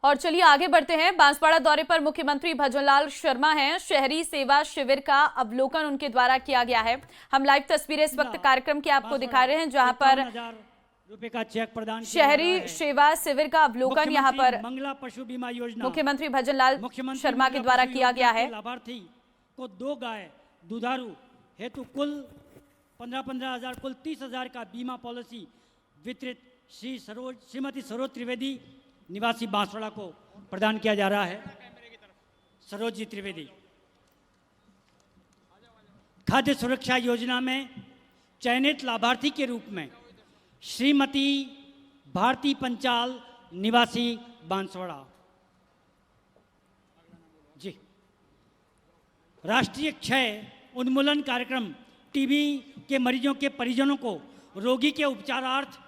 और चलिए आगे बढ़ते हैं। बांसवाड़ा दौरे पर मुख्यमंत्री भजनलाल शर्मा हैं। शहरी सेवा शिविर का अवलोकन उनके द्वारा किया गया है। हम लाइव तस्वीरें इस वक्त कार्यक्रम की आपको दिखा रहे हैं, जहां पर रुपए का चेक प्रदान शहरी सेवा शिविर का अवलोकन यहां पर मंगला पशु बीमा योजना मुख्यमंत्री भजनलाल शर्मा के द्वारा किया गया है। लाभार्थी को 2 गाय दुधारू हेतु कुल 15,000 कुल 30,000 का बीमा पॉलिसी वितरित श्रीमती सरोज त्रिवेदी निवासी बांसवाड़ा को प्रदान किया जा रहा है। सरोज जी त्रिवेदी। खाद्य सुरक्षा योजना में चयनित लाभार्थी के रूप में श्रीमती भारती पंचाल निवासी बांसवाड़ा जी। राष्ट्रीय क्षय उन्मूलन कार्यक्रम टीबी के मरीजों के परिजनों को रोगी के उपचारार्थ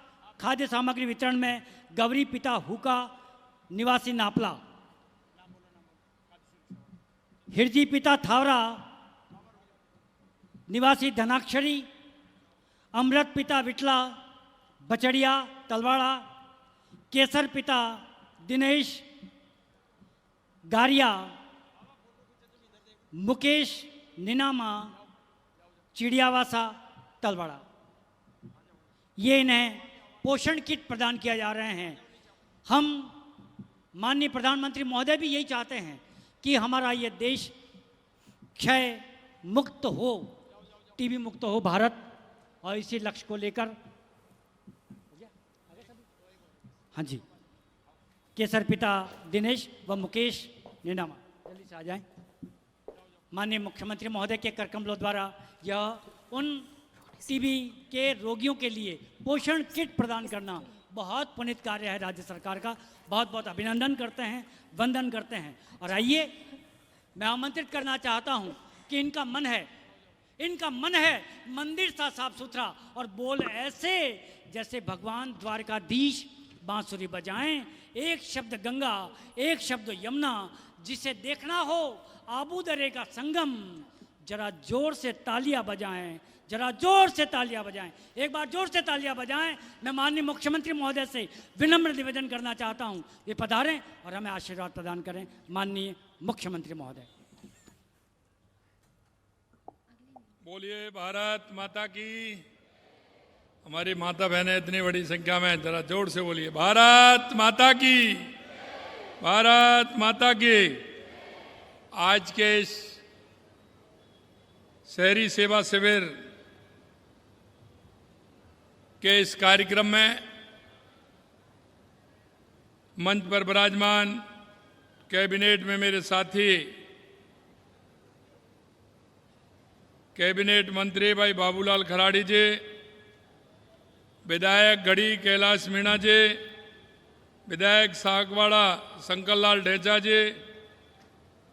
खाद्य सामग्री वितरण में गौरी पिता हुका निवासी नापला, हिरजी पिता थावरा निवासी धनाक्षरी, अमृत पिता विटला बचड़िया तलवाड़ा, केसर पिता दिनेश गारिया, मुकेश निनामा चिड़ियावासा तलवाड़ा। ये इन्हें पोषण किट प्रदान किया जा रहे हैं। हम माननीय प्रधानमंत्री महोदय भी यही चाहते हैं कि हमारा ये देश क्षय मुक्त हो, टीबी मुक्त हो भारत, और इसी लक्ष्य को लेकर हाँ जी केसर पिता दिनेश व मुकेश निनामा जल्दी से आ जाएं। माननीय मुख्यमंत्री महोदय के कर कमलों द्वारा यह उन टीबी के रोगियों के लिए पोषण किट प्रदान करना बहुत पुनीत कार्य है राज्य सरकार का। बहुत बहुत अभिनंदन करते हैं, वंदन करते हैं। और आइए मैं आमंत्रित करना चाहता हूं कि इनका मन है मंदिर सा साफ सुथरा और बोल ऐसे जैसे भगवान द्वारकाधीश बांसुरी बजाएं। एक शब्द गंगा, एक शब्द यमुना, जिसे देखना हो आबू दरे का संगम, जरा जोर से तालियां बजाएं, जरा जोर से तालियां बजाएं। एक बार जोर से तालियां बजाएं। मैं माननीय मुख्यमंत्री महोदय से विनम्र निवेदन करना चाहता हूं, वे पधारें और हमें आशीर्वाद प्रदान करें। माननीय मुख्यमंत्री महोदय। बोलिए भारत माता की। हमारी माता बहनें इतनी बड़ी संख्या में, जरा जोर से बोलिए भारत माता की, भारत माता की। आज के इस शहरी सेवा शिविर के इस कार्यक्रम में मंच पर विराजमान कैबिनेट में मेरे साथी कैबिनेट मंत्री भाई बाबूलाल खराड़ी जी, विधायक गढ़ी कैलाश मीणा जी, विधायक सागवाड़ा शंकर लाल ढेचा जी,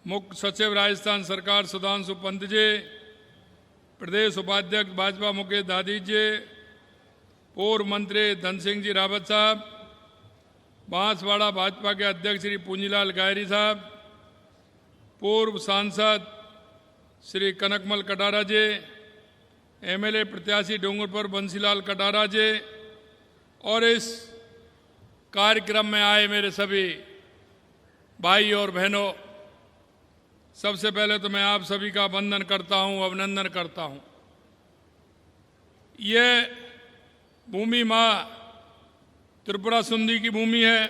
मुख्य सचिव राजस्थान सरकार सुधांशु पंत जी, प्रदेश उपाध्यक्ष भाजपा मुकेश दादी जी, पूर्व मंत्री धन सिंह जी रावत साहब, बांसवाड़ा भाजपा के अध्यक्ष श्री पूंजीलाल गायरी साहब, पूर्व सांसद श्री कनकमल कटारा जी, एमएलए प्रत्याशी डूंगरपुर बंसीलाल कटारा जी, और इस कार्यक्रम में आए मेरे सभी भाई और बहनों, सबसे पहले तो मैं आप सभी का वंदन करता हूं, अभिनंदन करता हूं। ये भूमि माँ त्रिपुरा सुंदरी की भूमि है,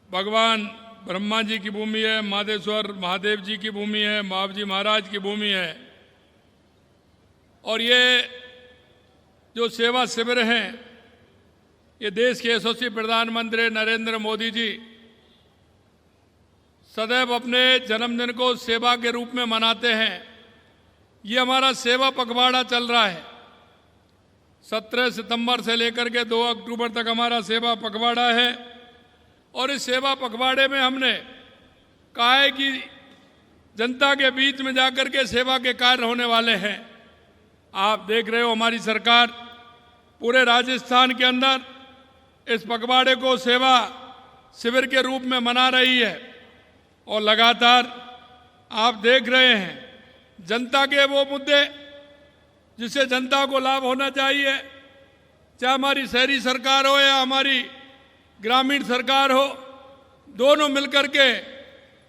भगवान ब्रह्मा जी की भूमि है, मादेश्वर महादेव जी की भूमि है, महावजी महाराज की भूमि है। और ये जो सेवा शिविर हैं, ये देश के यशस्वी प्रधानमंत्री नरेंद्र मोदी जी सदैव अपने जन्मदिन को सेवा के रूप में मनाते हैं। ये हमारा सेवा पखवाड़ा चल रहा है। 17 सितंबर से लेकर के 2 अक्टूबर तक हमारा सेवा पखवाड़ा है। और इस सेवा पखवाड़े में हमने कहा है कि जनता के बीच में जाकर के सेवा के कार्य होने वाले हैं। आप देख रहे हो हमारी सरकार पूरे राजस्थान के अंदर इस पखवाड़े को सेवा शिविर के रूप में मना रही है। और लगातार आप देख रहे हैं जनता के वो मुद्दे जिससे जनता को लाभ होना चाहिए, चाहे हमारी शहरी सरकार हो या हमारी ग्रामीण सरकार हो, दोनों मिलकर के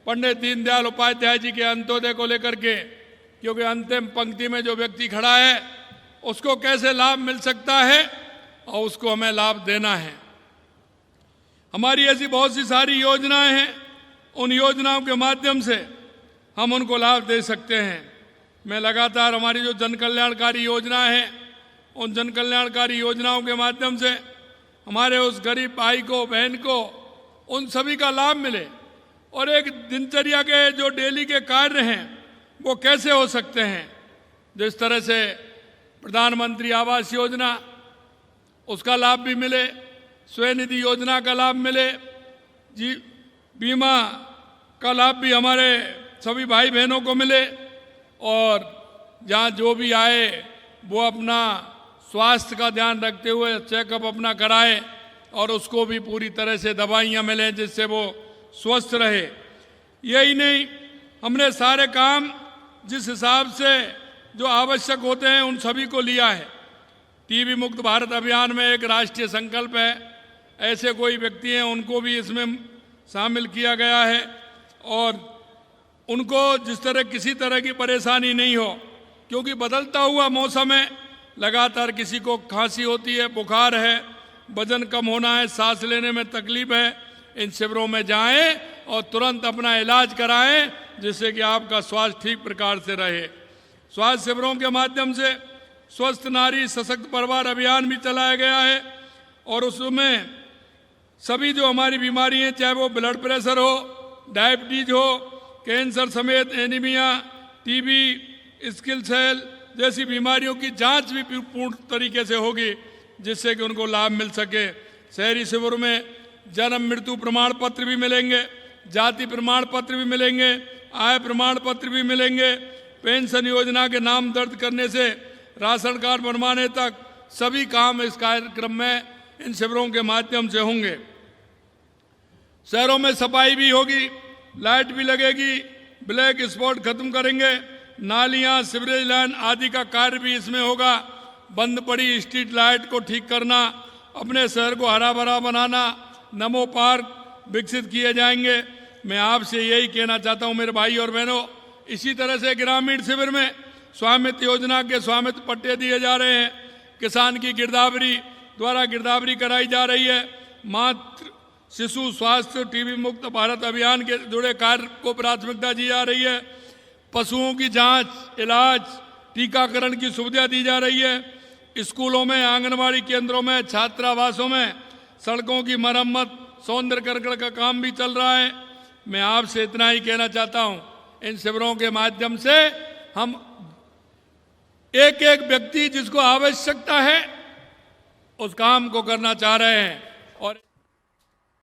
पंडित दीनदयाल उपाध्याय जी के अंत्योदय को लेकर के, क्योंकि अंतिम पंक्ति में जो व्यक्ति खड़ा है उसको कैसे लाभ मिल सकता है और उसको हमें लाभ देना है। हमारी ऐसी बहुत सी सारी योजनाएं हैं, उन योजनाओं के माध्यम से हम उनको लाभ दे सकते हैं। मैं लगातार हमारी जो जन कल्याणकारी योजनाएं हैं, उन जन कल्याणकारी योजनाओं के माध्यम से हमारे उस गरीब भाई को, बहन को, उन सभी का लाभ मिले और एक दिनचर्या के जो डेली के कार्य हैं वो कैसे हो सकते हैं। जिस तरह से प्रधानमंत्री आवास योजना, उसका लाभ भी मिले, स्वनिधि योजना का लाभ मिले, जी बीमा का लाभ भी हमारे सभी भाई बहनों को मिले और जहाँ जो भी आए वो अपना स्वास्थ्य का ध्यान रखते हुए चेकअप अपना कराए और उसको भी पूरी तरह से दवाइयाँ मिलें जिससे वो स्वस्थ रहे। यही नहीं, हमने सारे काम जिस हिसाब से जो आवश्यक होते हैं उन सभी को लिया है। टीबी मुक्त भारत अभियान में एक राष्ट्रीय संकल्प है, ऐसे कोई व्यक्ति हैं उनको भी इसमें शामिल किया गया है और उनको जिस तरह किसी तरह की परेशानी नहीं हो, क्योंकि बदलता हुआ मौसम है, लगातार किसी को खांसी होती है, बुखार है, वजन कम होना है, सांस लेने में तकलीफ है, इन शिविरों में जाएं और तुरंत अपना इलाज कराएं जिससे कि आपका स्वास्थ्य ठीक प्रकार से रहे। स्वास्थ्य शिविरों के माध्यम से स्वस्थ नारी सशक्त परिवार अभियान भी चलाया गया है और उसमें सभी जो हमारी बीमारी हैं, चाहे वो ब्लड प्रेशर हो, डायबिटीज हो, कैंसर समेत एनीमिया, टीबी, स्किल सेल जैसी बीमारियों की जांच भी पूर्ण तरीके से होगी जिससे कि उनको लाभ मिल सके। शहरी शिविर में जन्म मृत्यु प्रमाण पत्र भी मिलेंगे, जाति प्रमाण पत्र भी मिलेंगे, आय प्रमाण पत्र भी मिलेंगे, पेंशन योजना के नाम दर्ज करने से राशन कार्ड बनवाने तक सभी काम इस कार्यक्रम में इन शिविरों के माध्यम से होंगे। शहरों में सफाई भी होगी, लाइट भी लगेगी, ब्लैक स्पॉट खत्म करेंगे, नालियां, सीवरेज लाइन आदि का कार्य भी इसमें होगा। बंद पड़ी स्ट्रीट लाइट को ठीक करना, अपने शहर को हरा भरा बनाना, नमो पार्क विकसित किए जाएंगे। मैं आपसे यही कहना चाहता हूं मेरे भाई और बहनों, इसी तरह से ग्रामीण शिविर में स्वामित्व योजना के स्वामित्व पट्टे दिए जा रहे हैं, किसान की गिरदावरी द्वारा गिरदावरी कराई जा रही है, मातृ शिशु स्वास्थ्य टीबी मुक्त भारत अभियान के जुड़े कार्य को प्राथमिकता दी जा रही है, पशुओं की जांच, इलाज, टीकाकरण की सुविधा दी जा रही है, स्कूलों में, आंगनबाड़ी केंद्रों में, छात्रावासों में सड़कों की मरम्मत, सौंदर्यीकरण का काम भी चल रहा है। मैं आपसे इतना ही कहना चाहता हूं, इन शिविरों के माध्यम से हम एक एक व्यक्ति जिसको आवश्यकता है उस काम को करना चाह रहे हैं और